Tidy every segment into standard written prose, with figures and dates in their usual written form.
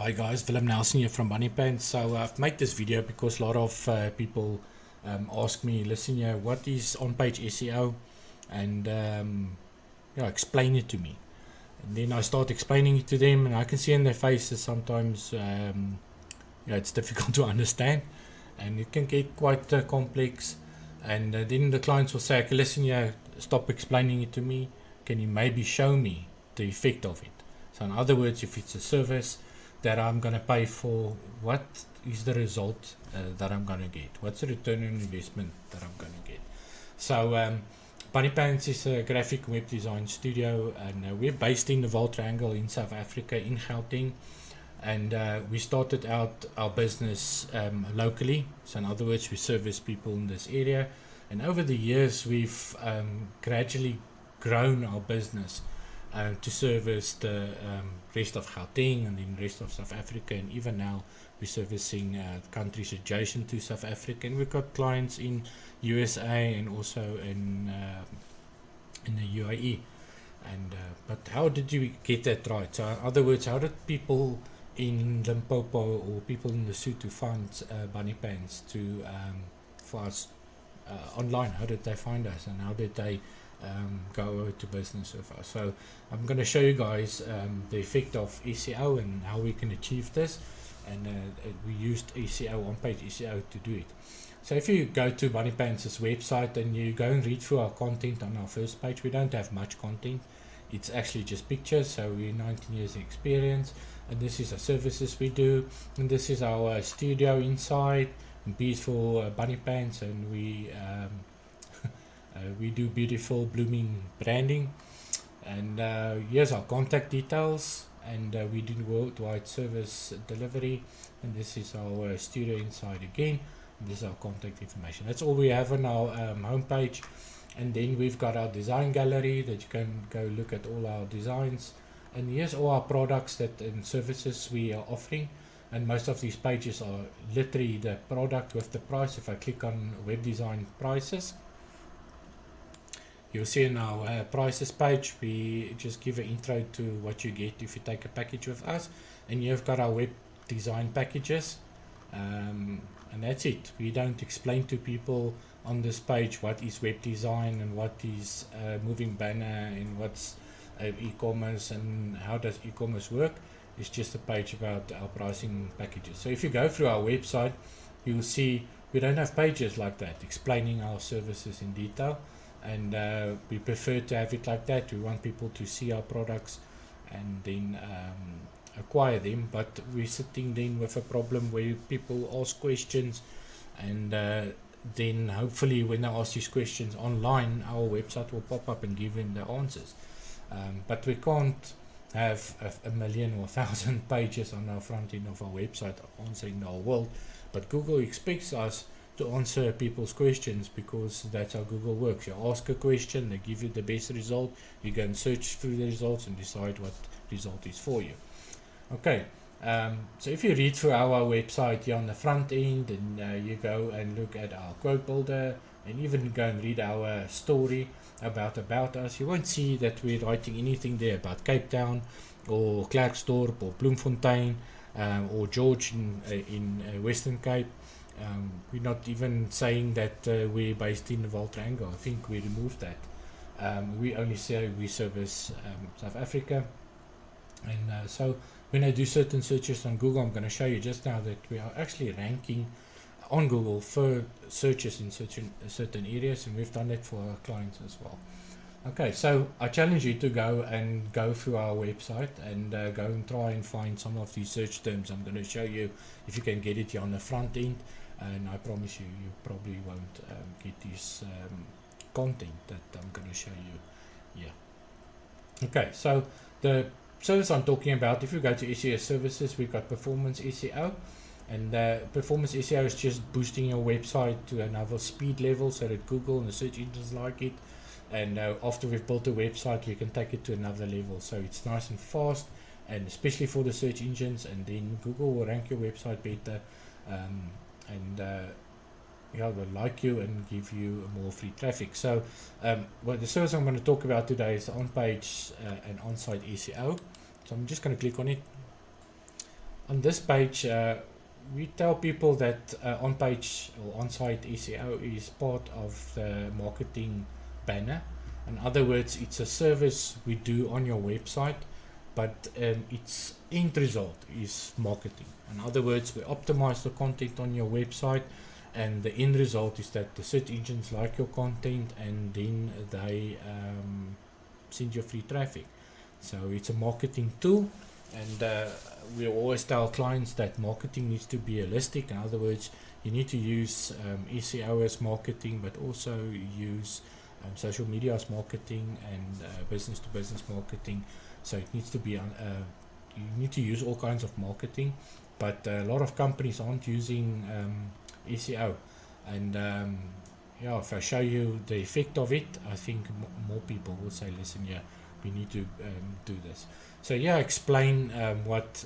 Hi guys, Willem Nelson here from Bunny Pants. So I've made this video because a lot of people ask me, listen here, what is on-page SEO? And explain it to me. And then I start explaining it to them, and I can see in their faces sometimes it's difficult to understand, and it can get quite complex. And then the clients will say, okay, listen here, stop explaining it to me. Can you maybe show me the effect of it? So in other words, if it's a service that I'm going to pay for, what is the result that I'm going to get? What's the return on investment that I'm going to get? So Bunny Pants is a graphic web design studio, and we're based in the Vaal Triangle in South Africa, in Gauteng. And we started out our business locally. So in other words, we service people in this area. And over the years, we've gradually grown our business to service the rest of Gauteng and then rest of South Africa, and even now we're servicing countries adjacent to South Africa, and we've got clients in USA and also in the UAE. And but how did you get that right? So in other words, how did people in Limpopo or people in Lesotho find Bunny Pants to for us online? How did they find us, and how did they go over to business with us? So I'm going to show you guys the effect of SEO and how we can achieve this, and we used SEO, on-page SEO, to do it. So if you go to Bunny Pants' website and you go and read through our content on our first page, we don't have much content. It's actually just pictures. So we're 19 years experience, and this is the services we do, and this is our studio inside, and beautiful Bunny Pants, and we do beautiful blooming branding. And here's our contact details, and we do worldwide service delivery. And this is our studio inside again, and this is our contact information. That's all we have on our homepage. And then we've got our design gallery that you can go look at all our designs, and here's all our products that and services we are offering. And most of these pages are literally the product with the price. If I click on web design prices, you'll see in our prices page, we just give an intro to what you get if you take a package with us, and you've got our web design packages, and that's it. We don't explain to people on this page what is web design and what is moving banner and what's e-commerce and how does e-commerce work. It's just a page about our pricing packages. So if you go through our website, you'll see we don't have pages like that explaining our services in detail, and we prefer to have it like that. We want people to see our products and then acquire them, but we're sitting then with a problem where people ask questions, and then hopefully when they ask these questions online, our website will pop up and give them the answers. But we can't have a million or 1,000 pages on our front end of our website answering the whole world, but Google expects us to answer people's questions, because that's how Google works. You ask a question, they give you the best result, you go and search through the results and decide what result is for you. Okay, so if you read through our website here on the front end, and you go and look at our quote builder, and even go and read our story about us, you won't see that we're writing anything there about Cape Town or Klerksdorp or Bloemfontein or George in Western Cape. We're not even saying that we're based in the Vaal Triangle. I think we removed that. We only say we service South Africa. And so when I do certain searches on Google, I'm going to show you just now that we are actually ranking on Google for searches in certain areas, and we've done that for our clients as well. Okay, so I challenge you to go through our website and go and try and find some of these search terms. I'm going to show you if you can get it here on the front end, and I promise you, you probably won't get this content that I'm going to show you here. Okay, so the service I'm talking about, if you go to SEO services, we've got performance SEO, and performance SEO is just boosting your website to another speed level so that Google and the search engines like it. And after we've built a website, we can take it to another level, so it's nice and fast, and especially for the search engines, and then Google will rank your website better, and they'll like you and give you more free traffic. So the service I'm going to talk about today is on-page and on-site SEO. So I'm just going to click on it, On this page, we tell people that on-page or on-site SEO is part of the marketing banner. In other words, it's a service we do on your website, but its end result is marketing. In other words, we optimize the content on your website, and the end result is that the search engines like your content, and then they send you free traffic. So it's a marketing tool, and we always tell clients that marketing needs to be holistic. In other words, you need to use SEO as marketing, but also use social media as marketing, and business to business marketing. So it needs to be you need to use all kinds of marketing, but a lot of companies aren't using SEO, and yeah, if I show you the effect of it, I think more people will say, listen, yeah, we need to do this. So yeah, explain what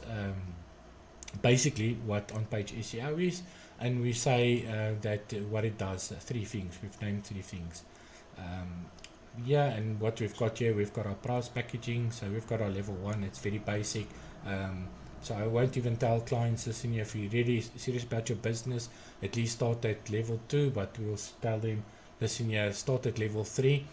basically what on-page SEO is, and we say that what it does, three things. We've named three things. Yeah, and what we've got here, we've got our price packaging. So we've got our level 1, it's very basic. So I won't even tell clients, listen, if you're really serious about your business, at least start at level 2, but we'll tell them, listen, yeah, start at level 3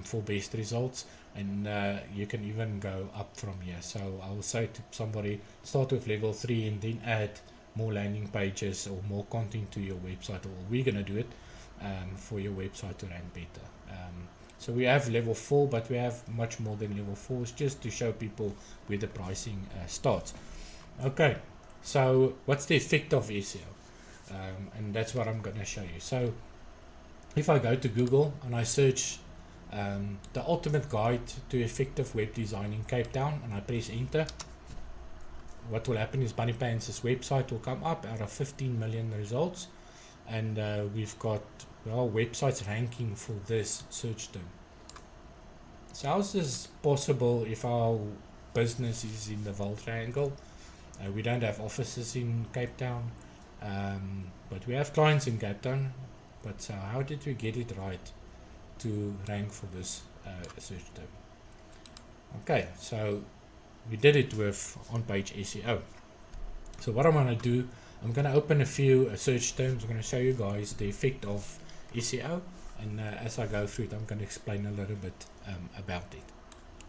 for best results, and you can even go up from here. So I will say to somebody, start with level 3 and then add more landing pages or more content to your website, or we're going to do it for your website to rank better. So we have level 4, but we have much more than level 4, just to show people where the pricing starts. Okay, so what's the effect of SEO? And that's what I'm going to show you. So if I go to Google and I search the ultimate guide to effective web design in Cape Town, and I press enter, what will happen is Bunny Pants' website will come up out of 15 million results, and we've got, well, websites ranking for this search term. So how is this possible if our business is in the Vaal Triangle? We don't have offices in Cape Town, but we have clients in Cape Town. But so how did we get it right to rank for this search term? Okay, so we did it with on-page SEO. So what I'm going to do, I'm going to open a few search terms. I'm going to show you guys the effect of SEO, and as I go through it, I'm going to explain a little bit about it.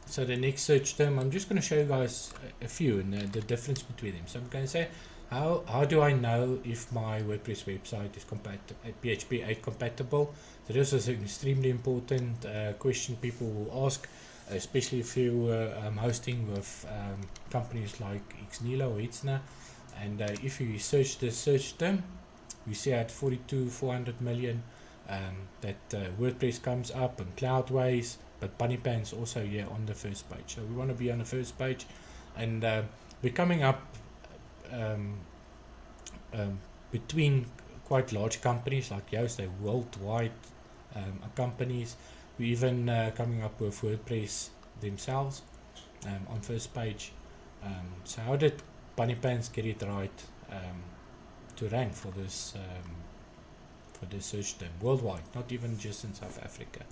So the next search term, I'm just going to show you guys a few and the difference between them. So I'm going to say, how do I know if my WordPress website is PHP 8 compatible? So this is an extremely important question people will ask, especially if you're hosting with companies like Xnilo or Itzna. And if you search this search term, you see at 400 million that WordPress comes up, and Cloudways, but Bunny Pants also here on the first page. So we want to be on the first page, and we're coming up between quite large companies like Yoast, they're worldwide companies. We're even coming up with WordPress themselves on first page. So how did Bunny Pants get it right to rank for this search term worldwide, not even just in South Africa?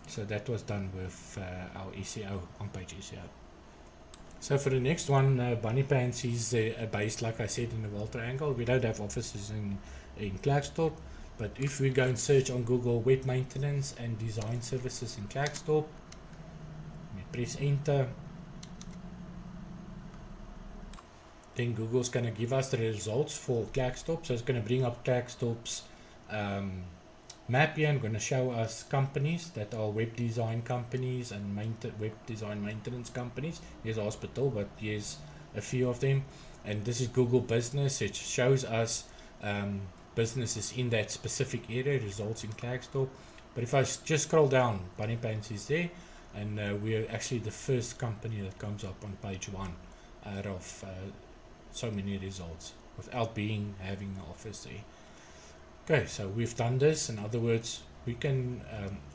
So that was done with our SEO, on-page SEO. So for the next one, Bunny Pants is based, like I said, in the Vaal Triangle. We don't have offices in Klerksdorp, but if we go and search on Google web maintenance and design services in Klerksdorp, we press enter, then Google's going to give us the results for Klerksdorp. So it's going to bring up Klerksdorp's map here and going to show us companies that are web design companies and web design maintenance companies. Here's a hospital, but here's a few of them. And this is Google Business. It shows us businesses in that specific area, results in Klerksdorp. But if I just scroll down, Bunny Pants is there, and we're actually the first company that comes up on page 1 out of so many results without having an office there. Okay, so we've done this. In other words, we can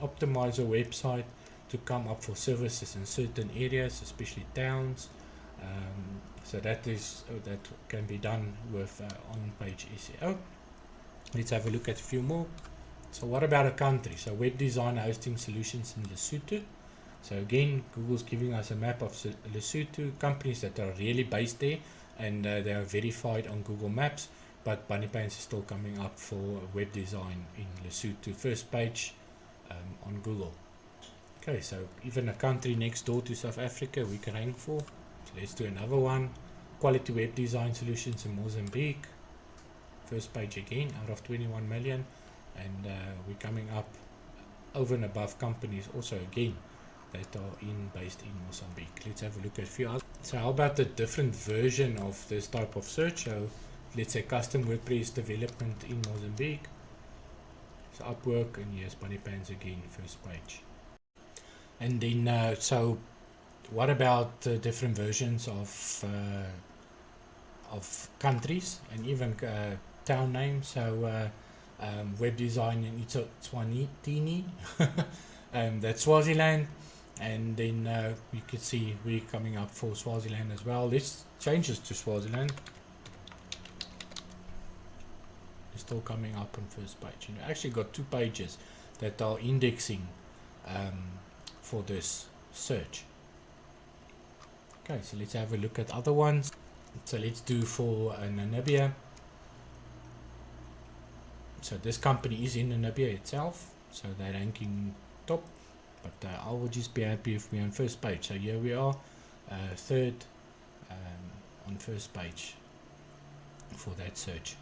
optimize a website to come up for services in certain areas, especially towns. So that can be done with on-page SEO. Let's have a look at a few more. So what about a country? So web design hosting solutions in Lesotho. So again, Google's giving us a map of Lesotho, companies that are really based there. and they are verified on Google Maps, but Bunny Pants is still coming up for web design in Lesotho first page on Google. Okay, so even a country next door to South Africa we can rank for. So let's do another one. Quality web design solutions in Mozambique. First page again out of 21 million, and we're coming up over and above companies also again that are based in Mozambique. Let's have a look at a few others. So how about the different version of this type of search? So let's say custom WordPress development in Mozambique. So Upwork, and here's Bunny Pants again, first page. And then so what about different versions of countries and even town names? So web design in Eswatini, that's Swaziland, and then you can see we're coming up for Swaziland as well. Let's change this to Swaziland. It's still coming up on first page. You actually got 2 pages that are indexing for this search. Okay, so let's have a look at other ones. So let's do for Namibia. So this company is in Namibia itself, so they're ranking top, but I will just be happy if we're on first page. So here we are, third on first page for that search.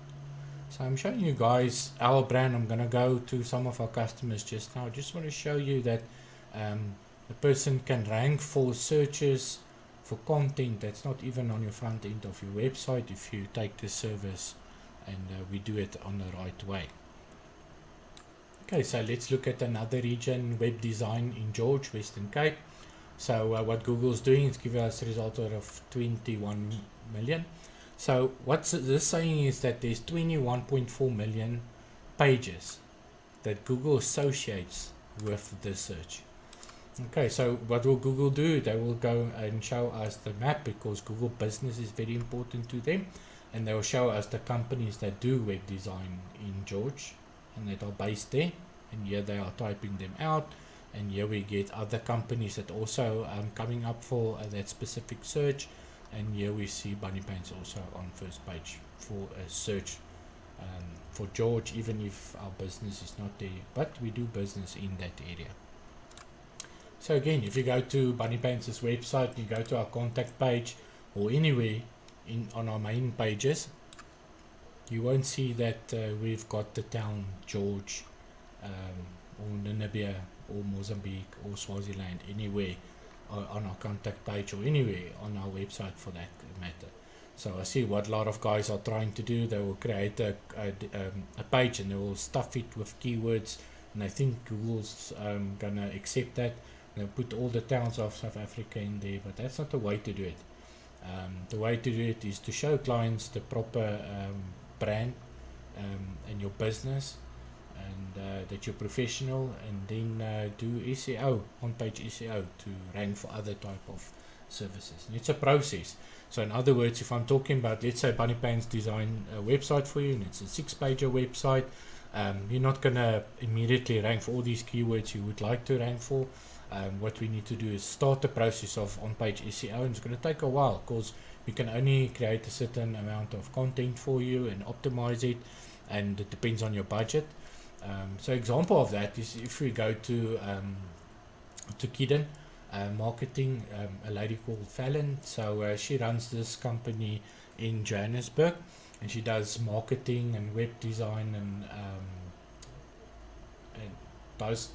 So I'm showing you guys our brand. I'm gonna go to some of our customers just now. I just want to show you that a person can rank for searches for content that's not even on your front end of your website if you take this service and we do it on the right way. Okay, so let's look at another region, web design in George, Western Cape. So what Google's doing is giving us a result out of 21 million. So what's this saying is that there's 21.4 million pages that Google associates with this search. Okay, so what will Google do? They will go and show us the map, because Google business is very important to them, and they will show us the companies that do web design in George and that are based there, and here they are typing them out, and here we get other companies that also coming up for that specific search, and here we see Bunny Pants also on first page for a search for George, even if our business is not there, but we do business in that area. So again, if you go to Bunny Pants' website, you go to our contact page or anywhere on our main pages, you won't see that we've got the town George or Namibia or Mozambique or Swaziland anywhere on our contact page or anywhere on our website for that matter. So I see what a lot of guys are trying to do. They will create a page and they will stuff it with keywords, and I think Google's gonna accept that. They'll put all the towns of South Africa in there, but that's not the way to do it. The way to do it is to show clients the proper brand and your business, and that you're professional, and then do SEO, on-page SEO, to rank for other type of services. And it's a process. So in other words, if I'm talking about, let's say Bunny Pants design a website for you, and it's a 6-pager website, you're not gonna immediately rank for all these keywords you would like to rank for. What we need to do is start the process of on-page SEO, and it's going to take a while because we can only create a certain amount of content for you and optimize it, and it depends on your budget. So example of that is if we go to Kiden marketing, a lady called Fallon. So she runs this company in Johannesburg, and she does marketing and web design and those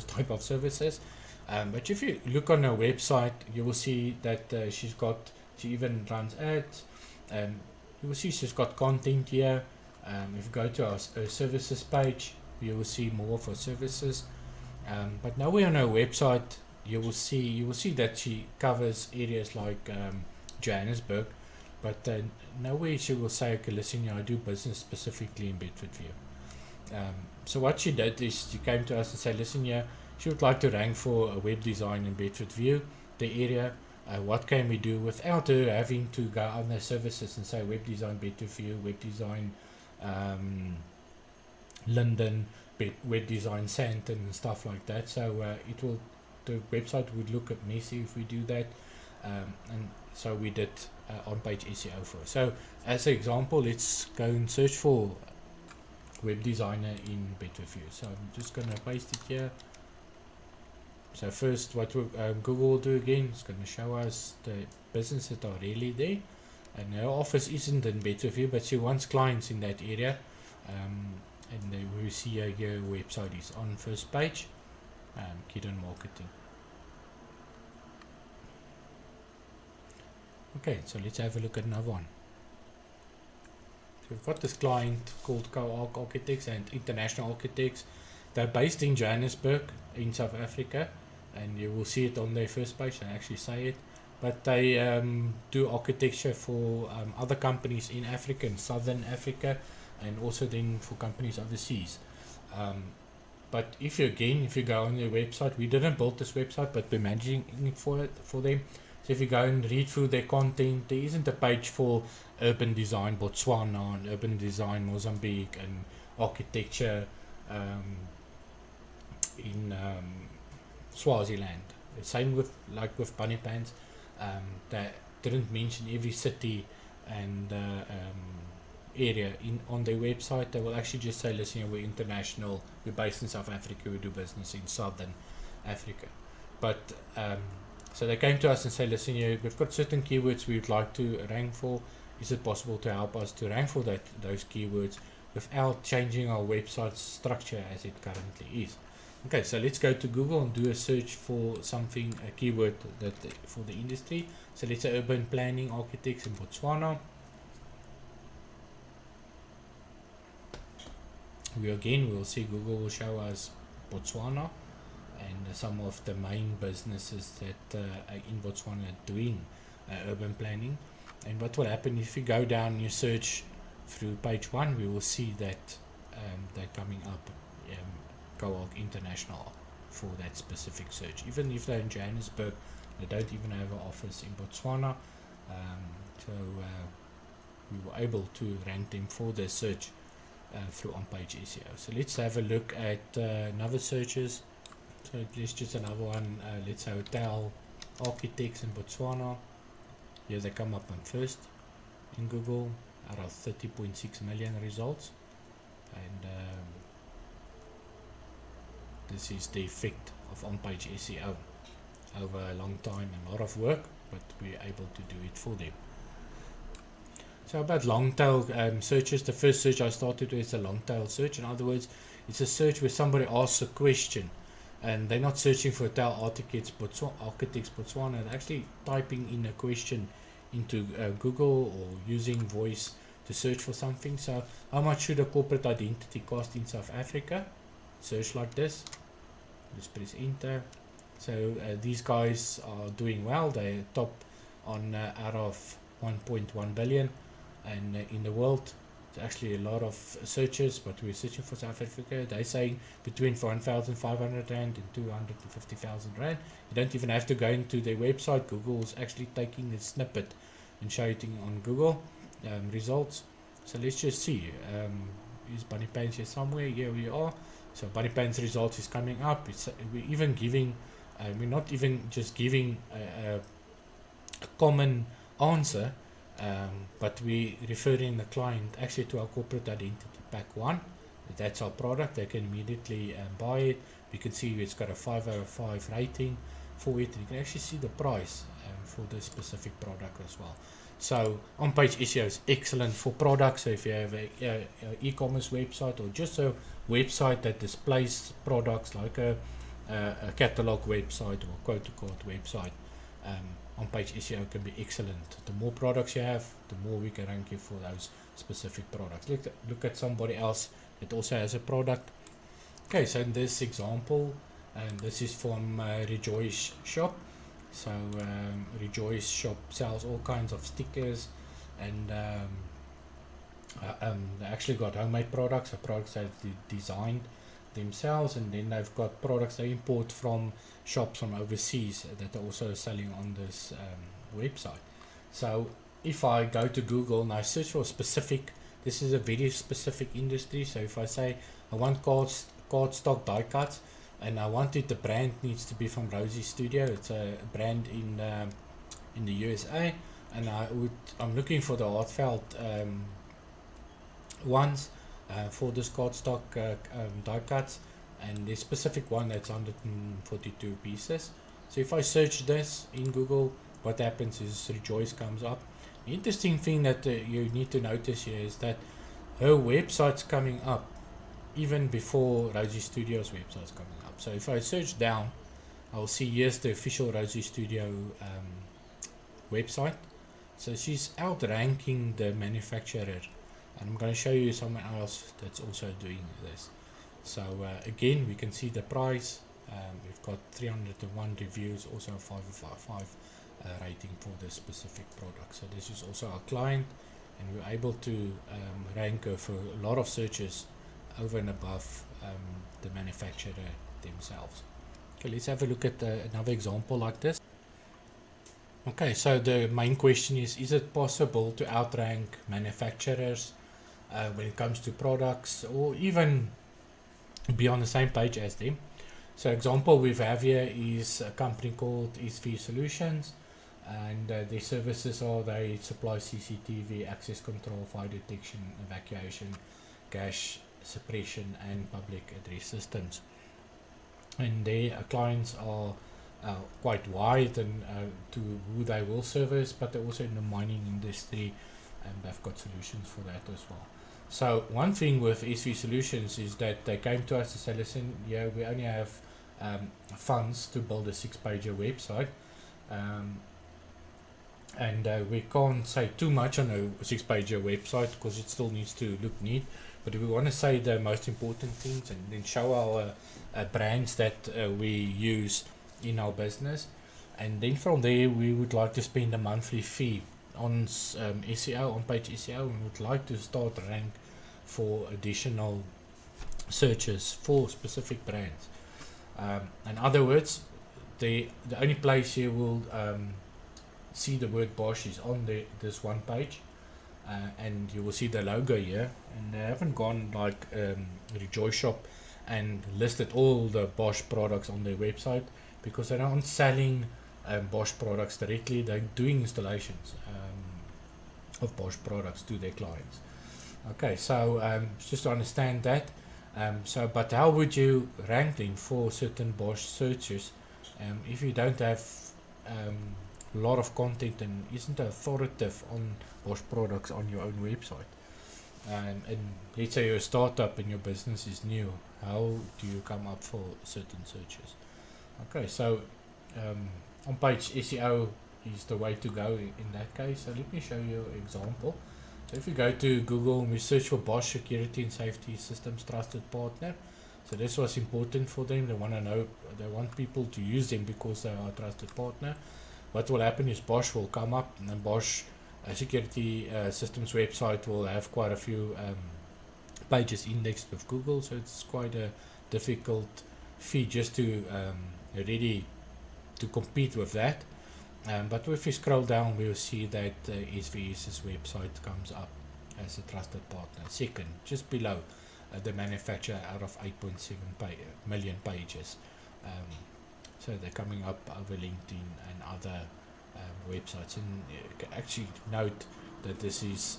type of services. But if you look on her website, you will see that she even runs ads. You will see she's got content here. If you go to our services page, you will see more of her services. But nowhere on her website you will see that she covers areas like Johannesburg, but nowhere she will say, okay, listen, I do business specifically in Bedfordview. So what she did is she came to us and said, listen, she would like to rank for a web design in Bedfordview, the area. What can we do without her having to go on their services and say web design Bedfordview, web design London, web design Sandton and stuff like that. So the website would look a bit messy if we do that, and so we did on-page SEO for. So as an example, let's go and search for web designer in better view. So I'm just going to paste it here. So first what Google will do again, it's going to show us the businesses that are really there, and our office isn't in better view, but she wants clients in that area, and we see here website is on first page, Kidon Marketing. Okay, so let's have a look at another one. So we've got this client called Co-Arc Architects and International Architects. They're based in Johannesburg in South Africa, and you will see it on their first page. They actually say it, but they do architecture for other companies in Africa and Southern Africa, and also then for companies overseas. But if you go on their website, we didn't build this website, but we're managing it for them. So if you go and read through their content, there isn't a page for urban design Botswana and urban design Mozambique and architecture in Swaziland. Same with Bunny Pants. They didn't mention every city and area on their website. They will actually just say, listen, we're international, we're based in South Africa, we do business in Southern Africa. But so they came to us and said, listen, we've got certain keywords we would like to rank for. Is it possible to help us to rank for those keywords without changing our website structure as it currently is? Okay, so let's go to Google and do a search for something, a keyword for the industry. So let's say urban planning architects in Botswana. We'll see Google will show us Botswana and some of the main businesses that are in Botswana doing urban planning. And what will happen if you go down and you search through page 1, we will see that they're coming up Co-Arc International for that specific search. Even if they're in Johannesburg, they don't even have an office in Botswana. So we were able to rank them for their search through on-page SEO. So let's have a look at another searches. So let's just another one. Let's say hotel architects in Botswana. Here they come up on first in Google out of 30.6 million results, and this is the effect of on-page SEO over a long time and a lot of work, but we're able to do it for them. So about long tail searches, the first search I started with is a long tail search. In other words, it's a search where somebody asks a question and they're not searching for hotel architects Botswana, they're actually typing in a question into Google or using voice to search for something. So how much should a corporate identity cost in South Africa? Search like this, just press enter. So these guys are doing well. They're top on out of 1.1 billion, and in the world it's actually a lot of searches, but we're searching for South Africa. They're saying between 1,500 rand and 250,000 rand. You don't even have to go into their website. Google's actually taking the snippet and showing it on Google results. So let's just see. Is Bunny Pants here somewhere? Here we are. So Bunny Pants results is coming up. We're even giving, we're not even just giving a common answer, but we referring the client actually to our corporate identity pack 1. That's our product. They can immediately buy it. We can see it's got a 5 out of 5 rating for it. You can actually see the price for this specific product as well. So on-page SEO is excellent for products. So if you have a e-commerce website or just a website that displays products like a catalog website or quote-to-quote website, on-page SEO can be excellent. The more products you have, the more we can rank you for those specific products. Look at somebody else that also has a product. Okay, so in this example, this is from Rejoice Shop. So Rejoice Shop sells all kinds of stickers, and they actually got homemade products, products they've designed themselves, and then they've got products they import from shops from overseas that are also selling on this website. So if I go to Google and I search for a specific, this is a very specific industry. So if I say I want cardstock die cuts, and I wanted the brand needs to be from Rosie Studio, it's a brand in the USA. and I'm looking for the heartfelt ones for this cardstock die cuts, and the specific one that's 142 pieces. So if I search this in Google, what happens is Rejoice comes up. The interesting thing that you need to notice here is that her website's coming up even before Rosie Studio's website's coming up. So if I search down, I'll see here's the official Rosie Studio website. So she's outranking the manufacturer, and I'm going to show you someone else that's also doing this. So again, we can see the price. We've got 301 reviews, also a 5/5 rating for this specific product. So this is also our client, and we're able to rank her for a lot of searches over and above the manufacturer themselves. Okay, let's have a look at another example like this. Okay, so the main question is it possible to outrank manufacturers when it comes to products, or even be on the same page as them? So example we have here is a company called SEO Solutions, and their services are they supply CCTV, access control, fire detection, evacuation, cache suppression, and public address systems. And their clients are quite wide and to who they will service, but they're also in the mining industry, and they've got solutions for that as well. So one thing with SEO Solutions is that they came to us to say, listen, yeah, we only have funds to build a 6-pager website, and we can't say too much on a 6-pager website because it still needs to look neat, but we want to say the most important things and then show our brands that we use in our business, and then from there we would like to spend a monthly fee on SEO, on-page SEO, and we would like to start rank for additional searches for specific brands. In other words, the only place you will see the word Bosch is on this one page, and you will see the logo here, and they haven't gone like Rejoice Shop and listed all the Bosch products on their website, because they're not selling Bosch products directly. They're doing installations of Bosch products to their clients. Okay, so just to understand that, but how would you rank them for certain Bosch searches if you don't have a lot of content and isn't authoritative on Bosch products on your own website? And let's say you're a startup and your business is new, how do you come up for certain searches? Okay, so on-page SEO is the way to go in that case. So let me show you an example. So if you go to Google and we search for Bosch Security and Safety Systems Trusted Partner, so this was important for them. They want to know, they want people to use them because they are a trusted partner. What will happen is Bosch will come up, and then Bosch Security Systems website will have quite a few pages indexed with Google, so it's quite a difficult feat just to ready to compete with that. But if we scroll down, we'll see that SVS's website comes up as a trusted partner, second, just below the manufacturer out of 8.7 million pages. So they're coming up over LinkedIn and other websites. And you can actually note that this is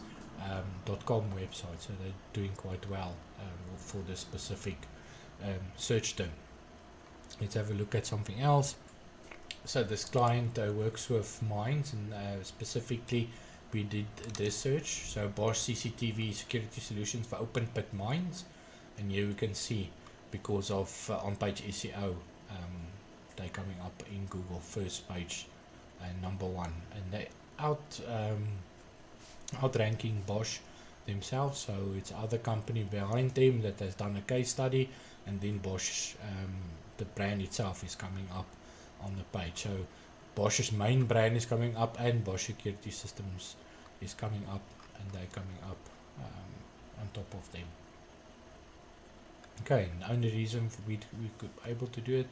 .com website, so they're doing quite well for this specific search term. Let's have a look at something else. So this client works with mines, and specifically we did this search. So Bosch CCTV security solutions for open pit mines, and here we can see because of on-page SEO, they're coming up in Google first page and number one, and they outranking Bosch themselves. So it's other company behind them that has done a case study, and then Bosch, the brand itself, is coming up on the page. So Bosch's main brand is coming up, and Bosch Security Systems is coming up, and they're coming up on top of them. Okay, and the only reason we could able to do it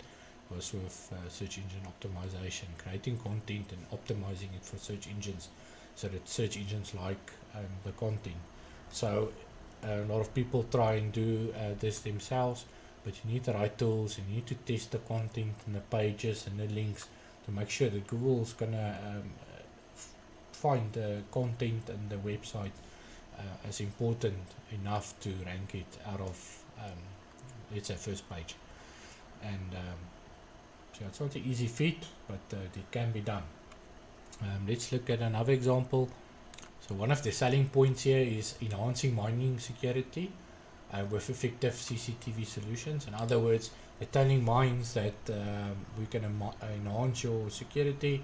was with search engine optimization, creating content and optimizing it for search engines, so that search engines like the content. So a lot of people try and do this themselves, but you need the right tools, and you need to test the content and the pages and the links to make sure that Google's gonna find the content and the website as important enough to rank it out of let's say first page. And so it's not an easy feat, but it can be done. Let's look at another example. So one of the selling points here is enhancing mining security with effective CCTV solutions. In other words, they're telling mines that we can enhance your security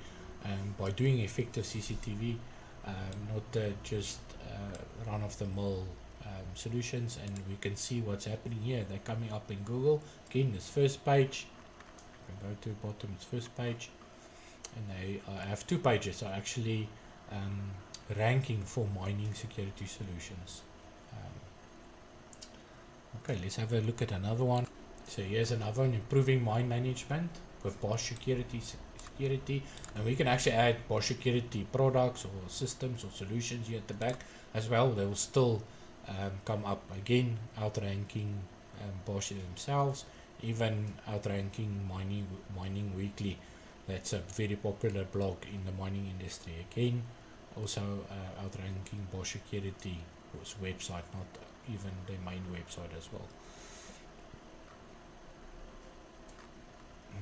by doing effective CCTV, not just run-of-the-mill solutions. And we can see what's happening here. They're coming up in Google. Again, this first page. You can go to the bottom, it's first page. And they have 2 pages, so actually ranking for mining security solutions. Okay, let's have a look at another one. So here's another one, improving mine management with Bosch security, and we can actually add Bosch security products or systems or solutions here at the back as well. They will still come up again, outranking Bosch themselves, even outranking mining weekly. That's a very popular blog in the mining industry. Again, also outranking Bosch security website, not even the main website as well.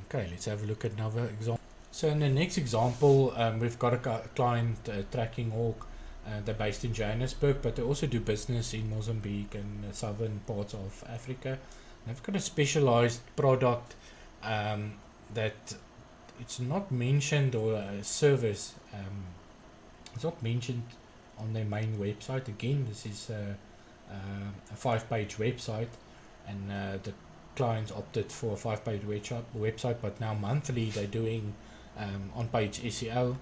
Okay, let's have a look at another example. So in the next example, we've got a client, Tracking Hawk. They're based in Johannesburg, but they also do business in Mozambique and the southern parts of Africa. They've got a specialized product that it's not mentioned, or a service. It's not mentioned on their main website. Again, this is a 5-page website, and the clients opted for a 5-page website, but now monthly they're doing on-page SEO,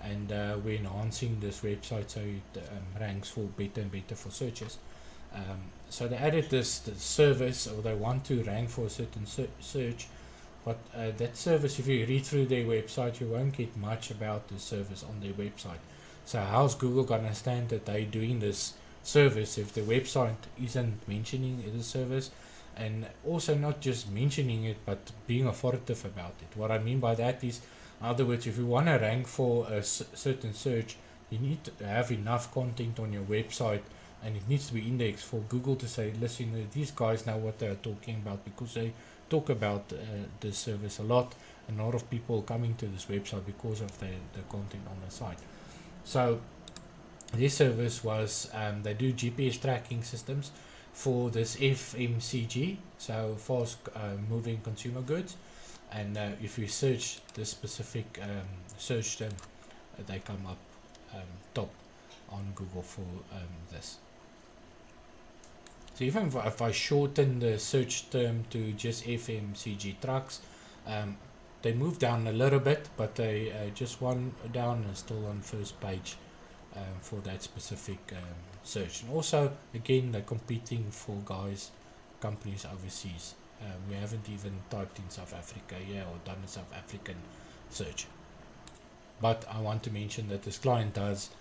and we're enhancing this website so it ranks for better and better for searches. So they added this service, or they want to rank for a certain search, but that service, if you read through their website, you won't get much about the service on their website. So how's Google going to understand that they're doing this service if the website isn't mentioning the service, and also not just mentioning it but being authoritative about it? What I mean by that is, in other words, if you want to rank for a certain search, you need to have enough content on your website, and it needs to be indexed for Google to say, listen, these guys know what they're talking about, because they talk about this service a lot, and a lot of people coming to this website because of the content on the site. So this service was, they do GPS tracking systems for this FMCG, so fast moving consumer goods. And if you search this specific search term, they come up top on Google for this. So even if I shorten the search term to just FMCG trucks, they move down a little bit, but they just one down and still on first page for that specific search. And also, again, they're competing for companies overseas. We haven't even typed in South Africa here or done a South African search. But I want to mention that this client does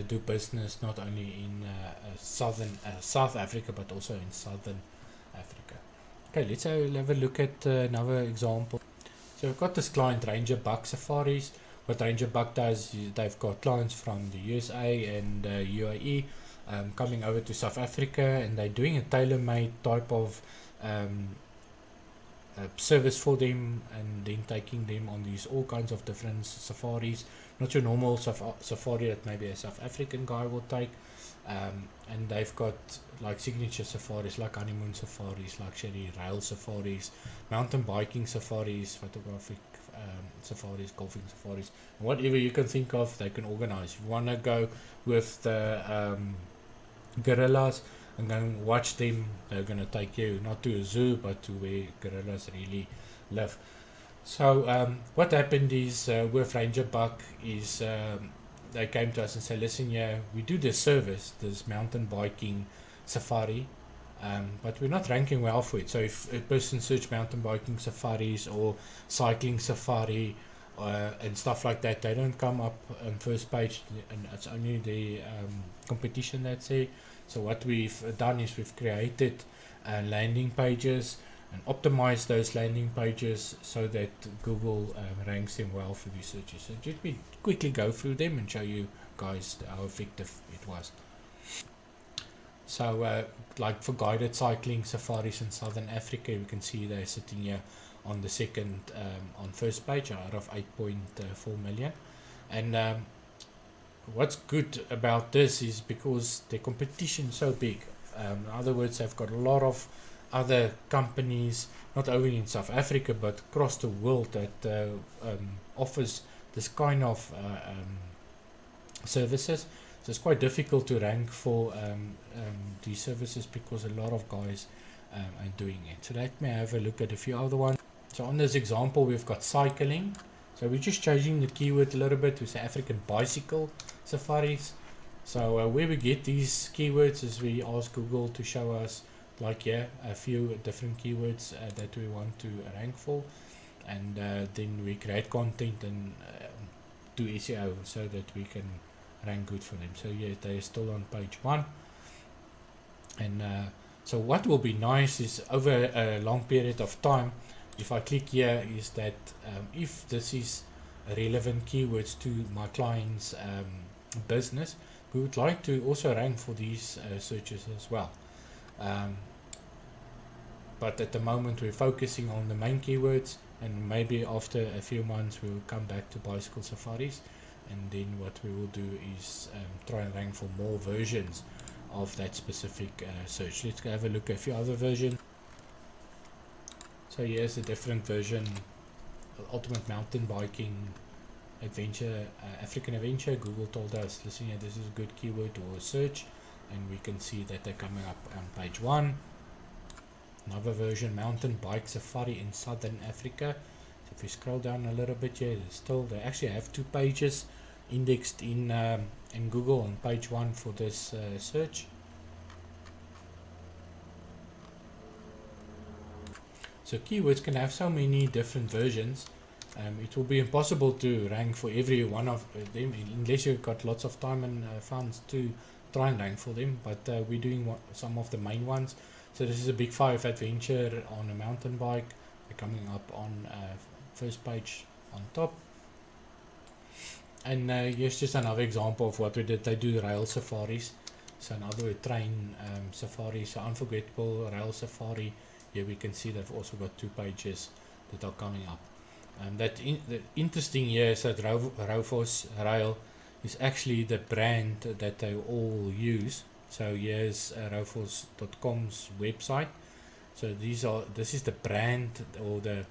do business not only in South Africa, but also in Southern Africa. Okay, let's have a look at another example. So we've got this client, Ranger Buck Safaris. What Ranger Buck does is they've got clients from the USA and UAE coming over to South Africa, and they're doing a tailor-made type of service for them, and then taking them on these all kinds of different safaris. Not your normal safari that maybe a South African guy will take, and they've got like signature safaris, like honeymoon safaris, luxury rail safaris, mountain biking safaris, photographic safaris, golfing safaris, whatever you can think of, they can organize. If you want to go with the gorillas and go and watch them, they're going to take you not to a zoo but to where gorillas really live. So what happened is with Ranger Buck is they came to us and said, listen, yeah, we do this service, this mountain biking safari, but we're not ranking well for it. So if a person search mountain biking safaris or cycling safari and stuff like that, they don't come up on first page, and it's only the competition that's there. So what we've done is we've created landing pages and optimize those landing pages so that Google ranks them well for these searches. So just quickly go through them and show you guys how effective it was. So like for guided cycling safaris in Southern Africa, we can see they're sitting here on the second on first page out of 8.4 million. And what's good about this is because the competition is so big. In other words, they've got a lot of other companies, not only in South Africa but across the world, that offers this kind of services. So it's quite difficult to rank for these services because a lot of guys are doing it. So let me have a look at a few other ones. So on this example, we've got cycling. So we're just changing the keyword a little bit. We say African bicycle safaris. So where we get these keywords is we ask Google to show us, like a few different keywords that we want to rank for, and then we create content and do SEO so that we can rank good for them. So yeah, they're still on page 1. And so what will be nice is over a long period of time, if I click here, is that if this is relevant keywords to my client's business, we would like to also rank for these searches as well. But at the moment we're focusing on the main keywords, and maybe after a few months we will come back to bicycle safaris, and then what we will do is try and rank for more versions of that specific search. Let's have a look at a few other versions. So here's a different version: ultimate mountain biking adventure, African adventure. Google told us, listen here, this is a good keyword or a search, and we can see that they're coming up on page 1. Another version, mountain bike safari in Southern Africa. So if we scroll down a little bit here, they actually have 2 pages indexed in Google on page 1 for this search. So keywords can have so many different versions. It will be impossible to rank for every one of them unless you've got lots of time and funds to try and rank for them, but we're doing some of the main ones. So this is a big 5 adventure on a mountain bike. They're coming up on first page on top. And here's just another example of what we did. They do rail safaris. So in other words, train safari. So unforgettable rail safari. Here we can see they've also got 2 pages that are coming up. The interesting here is that Raufoss Rail is actually the brand that they all use. So here's raufoss.com's website. So this is the brand or the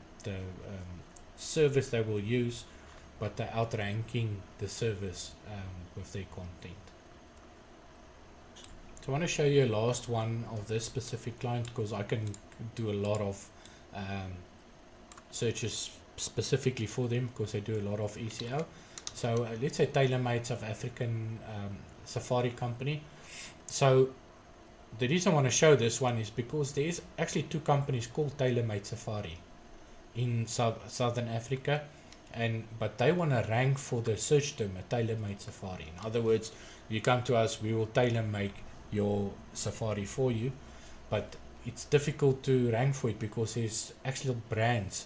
service they will use, but they're outranking the service with their content. So I want to show you a last one of this specific client, because I can do a lot of searches specifically for them because they do a lot of SEO. So let's say TaylorMade South African safari company. So the reason I want to show this one is because there is actually 2 companies called TaylorMade Safari in Southern Africa, but they want to rank for the search term a TaylorMade Safari. In other words, you come to us, we will tailor make your safari for you, but it's difficult to rank for it because there's actual brands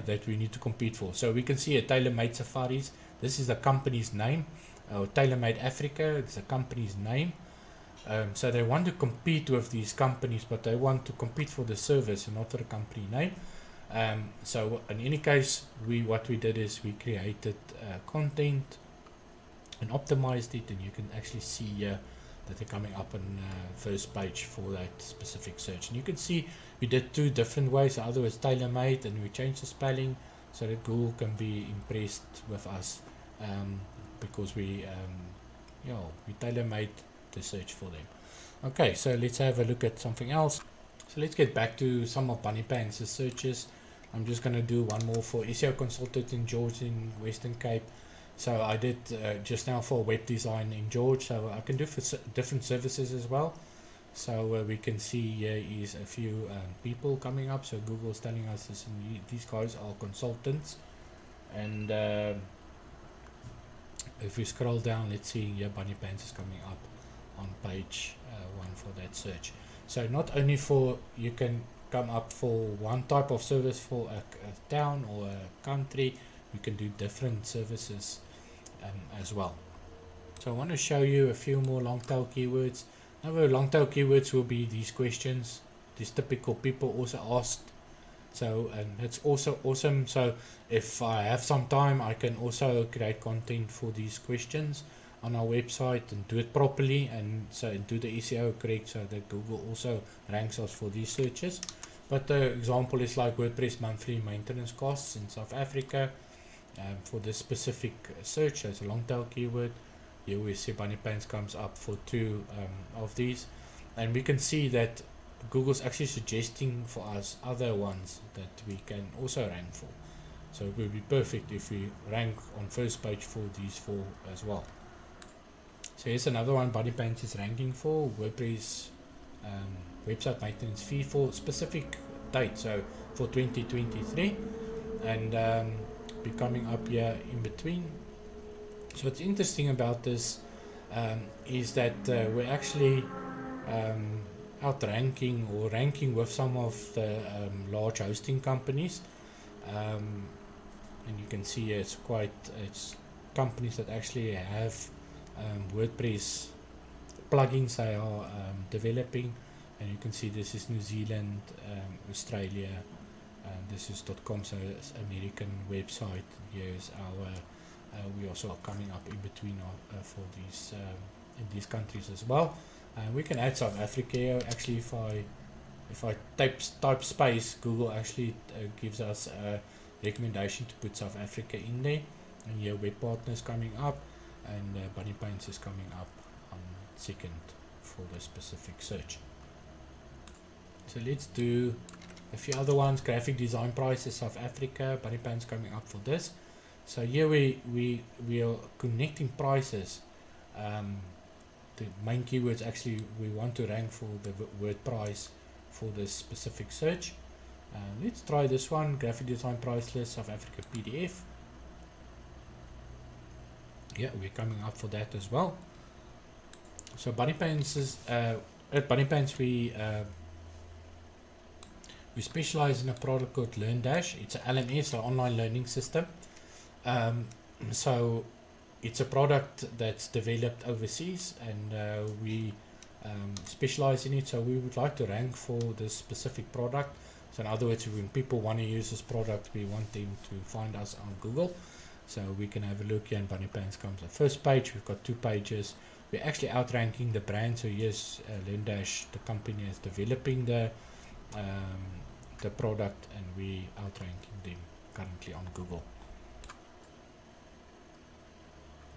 that we need to compete for. So we can see a TaylorMade Safaris. This is the company's name. TaylorMade Africa, it's a company's name. So they want to compete with these companies, but they want to compete for the service and not for the company name. So in any case, what we did is we created content and optimized it, and you can actually see here that they're coming up on first page for that specific search. And you can see we did 2 different ways. The other was TaylorMade, and we changed the spelling so that Google can be impressed with us, because we tailor-made the search for them. Okay, so let's have a look at something else. So let's get back to some of Bunny Pants' searches. I'm just going to do one more for SEO consultant in George in Western Cape. So I did just now for web design in George, so I can do for different services as well. So we can see here is a few people coming up. So Google's telling us this, these guys are consultants. And if we scroll down, let's see here Bunny Pants is coming up on page 1 for that search. So not only for, you can come up for one type of service for a town or a country, you can do different services as well. So I want to show you a few more long tail keywords. Now long tail keywords will be these questions, these typical people also asked. So it's also awesome. So if I have some time, I can also create content for these questions on our website and do it properly, and so do the SEO correct, so that Google also ranks us for these searches. But the example is like WordPress monthly maintenance costs in South Africa. For this specific search as a long tail keyword, here we see bunny pants comes up for two of these, and we can see that Google's actually suggesting for us other ones that we can also rank for. So it will be perfect if we rank on first page for these four as well. So here's another one bunny pants is ranking for, WordPress website maintenance fee for specific date, so for 2023, and be coming up here in between. So what's interesting about this is that we're actually outranking or ranking with some of the large hosting companies, and you can see it's companies that actually have WordPress plugins they are developing, and you can see this is New Zealand, Australia, this is .com, so it's American website. Here's our we also are coming up in between for these in these countries as well. We can add South Africa here. Actually, if I type space, Google actually gives us a recommendation to put South Africa in there, and here web partners coming up, and bunny pants is coming up on second for the specific search. So let's do a few other ones. Graphic design prices South Africa, bunny pants coming up for this. So here we are connecting prices. The main keywords actually we want to rank for the word price for this specific search. Let's try this one, graphic design price list South Africa PDF. Yeah, we're coming up for that as well. So bunny pants is at bunny pants we specialize in a product called LearnDash. It's an LMS, an online learning system. So it's a product that's developed overseas, and we specialize in it. So we would like to rank for this specific product. So in other words, when people want to use this product, we want them to find us on Google. So we can have a look here, and bunny pants comes on first page. We've got 2 pages. We're actually outranking the brand. So yes, LearnDash, the company, is developing the product, and we outranking them currently on Google.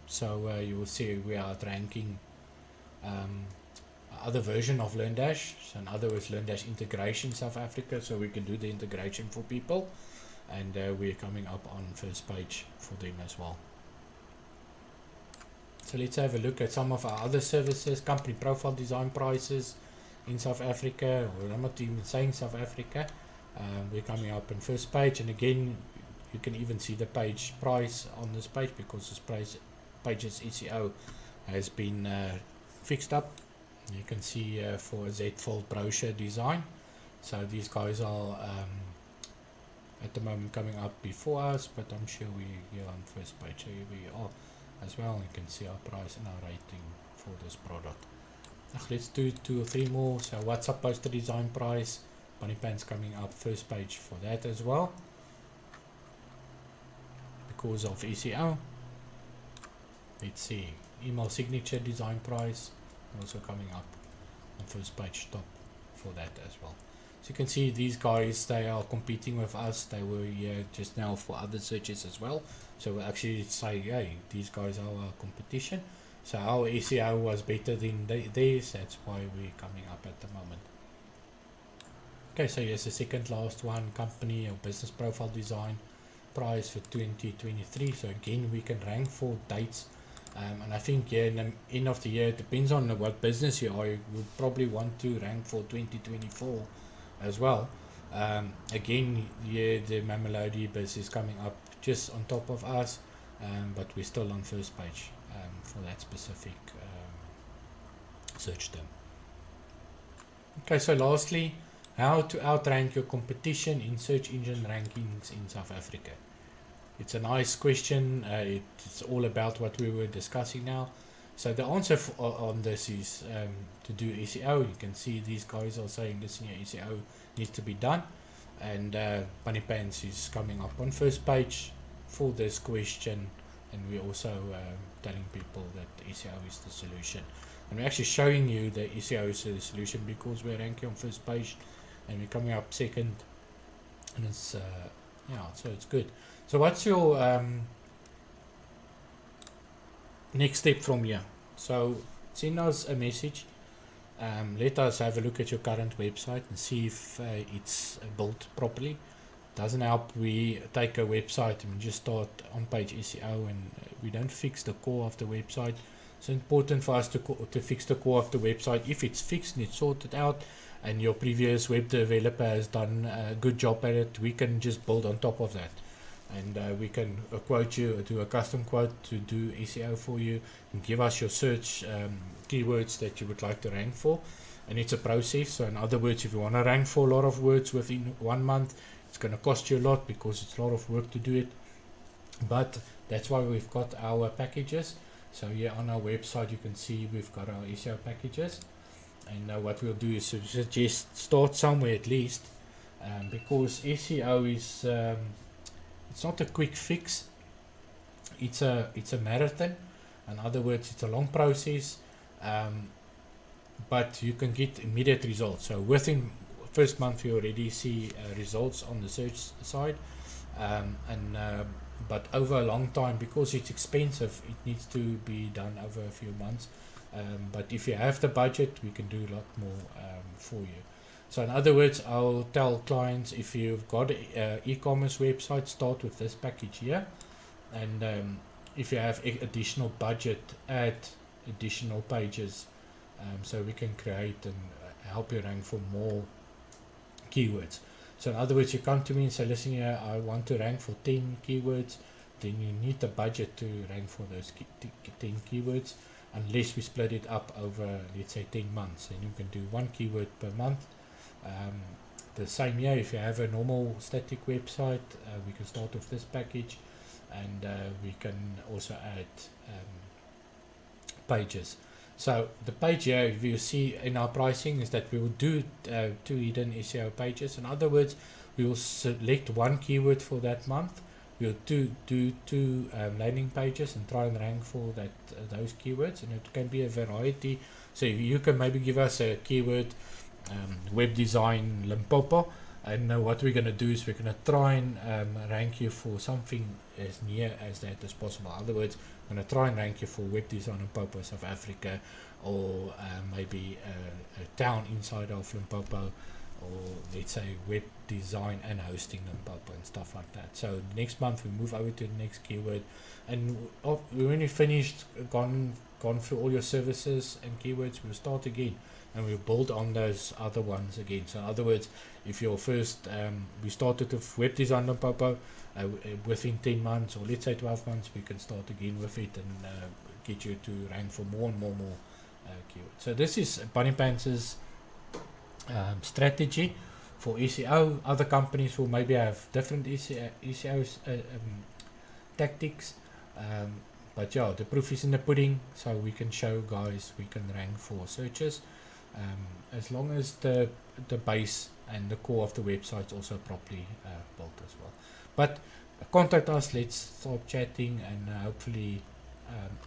So you will see we are outranking other version of LearnDash. So in other words, LearnDash integration South Africa, so we can do the integration for people, and we're coming up on first page for them as well. So let's have a look at some of our other services. Company profile design prices in South Africa, or I'm not even saying South Africa. We're coming up on first page, and again you can even see the page price on this page, because this page's SEO has been fixed up. You can see for a Z-fold brochure design. So these guys are at the moment coming up before us, but I'm sure we're here on first page. So here we are as well. You can see our price and our rating for this product. Let's do 2 or 3 more. So WhatsApp poster design price, bunny pants coming up first page for that as well, because of SEO. Let's see, email signature design price also coming up on first page top for that as well. So you can see these guys, they are competing with us. They were here just now for other searches as well. So we actually say, hey, these guys are our competition. So our SEO was better than theirs. That's why we're coming up at the moment. Okay, so here's the second last one, company or business profile design price for 2023. So again, we can rank for dates. And I think in the end of the year, it depends on what business you are. You would probably want to rank for 2024 as well. Again, the Mamelodi bus is coming up just on top of us, but we're still on first page for that specific search term. Okay, so lastly, how to outrank your competition in search engine rankings in South Africa. It's a nice question. It's all about what we were discussing now. So the answer on this is to do SEO. You can see these guys are saying, listen, your SEO needs to be done, and Bunny Pants is coming up on first page for this question, and we're also telling people that SEO is the solution, and we're actually showing you that SEO is the solution because we're ranking on first page and we're coming up second, and it's yeah, so it's good. So what's your next step from here? So send us a message, let us have a look at your current website and see if it's built properly. Doesn't help we take a website and just start on-page SEO and we don't fix the core of the website. It's important for us to fix the core of the website. If it's fixed and it's sorted out and your previous web developer has done a good job at it, we can just build on top of that. And we can quote you, do a custom quote to do SEO for you, and give us your search keywords that you would like to rank for. And it's a process. So in other words, if you want to rank for a lot of words within 1 month, it's going to cost you a lot because it's a lot of work to do it. But that's why we've got our packages. So here on our website, you can see we've got our SEO packages. And what we'll do is suggest start somewhere at least, because SEO is it's not a quick fix. It's a marathon. In other words, it's a long process, but you can get immediate results. So within first month, you already see results on the search side, but over a long time, because it's expensive, it needs to be done over a few months. But if you have the budget, we can do a lot more for you. So in other words, I'll tell clients, if you've got an e-commerce website, start with this package here. And if you have additional budget, add additional pages, so we can create and help you rank for more keywords. So in other words, you come to me and say, listen here, I want to rank for 10 keywords. Then you need the budget to rank for those 10 keywords, unless we split it up over, let's say, 10 months. Then you can do 1 keyword per month. The same here, if you have a normal static website, we can start with this package, and we can also add pages. So the page here, if you see in our pricing, is that we will do 2 hidden SEO pages. In other words, we will select 1 keyword for that month. We'll do 2 landing pages and try and rank for those keywords, and it can be a variety. So you can maybe give us a keyword, web design Limpopo, and what we're going to do is we're going to try and rank you for something as near as that as possible. In other words, we're going to try and rank you for web design Limpopo, South Africa, or maybe a town inside of Limpopo, or let's say web design and hosting Limpopo and stuff like that. So next month we move over to the next keyword, and when you finished, gone through all your services and keywords, we'll start again and we'll build on those other ones again. So in other words, if your first we started with web design Limpopo, within 10 months or let's say 12 months, we can start again with it and get you to rank for more and more keywords. So this is Bunny Pants' strategy for SEO. Other companies will maybe have different SEO tactics, but yeah, the proof is in the pudding. So we can show guys we can rank for searches, as long as the base and the core of the website is also properly built as well. But contact us, let's start chatting, and hopefully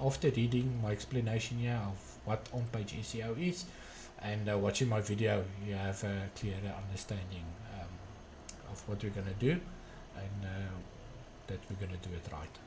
after reading my explanation here of what on-page SEO is and watching my video, you have a clearer understanding of what we're going to do, and that we're going to do it right.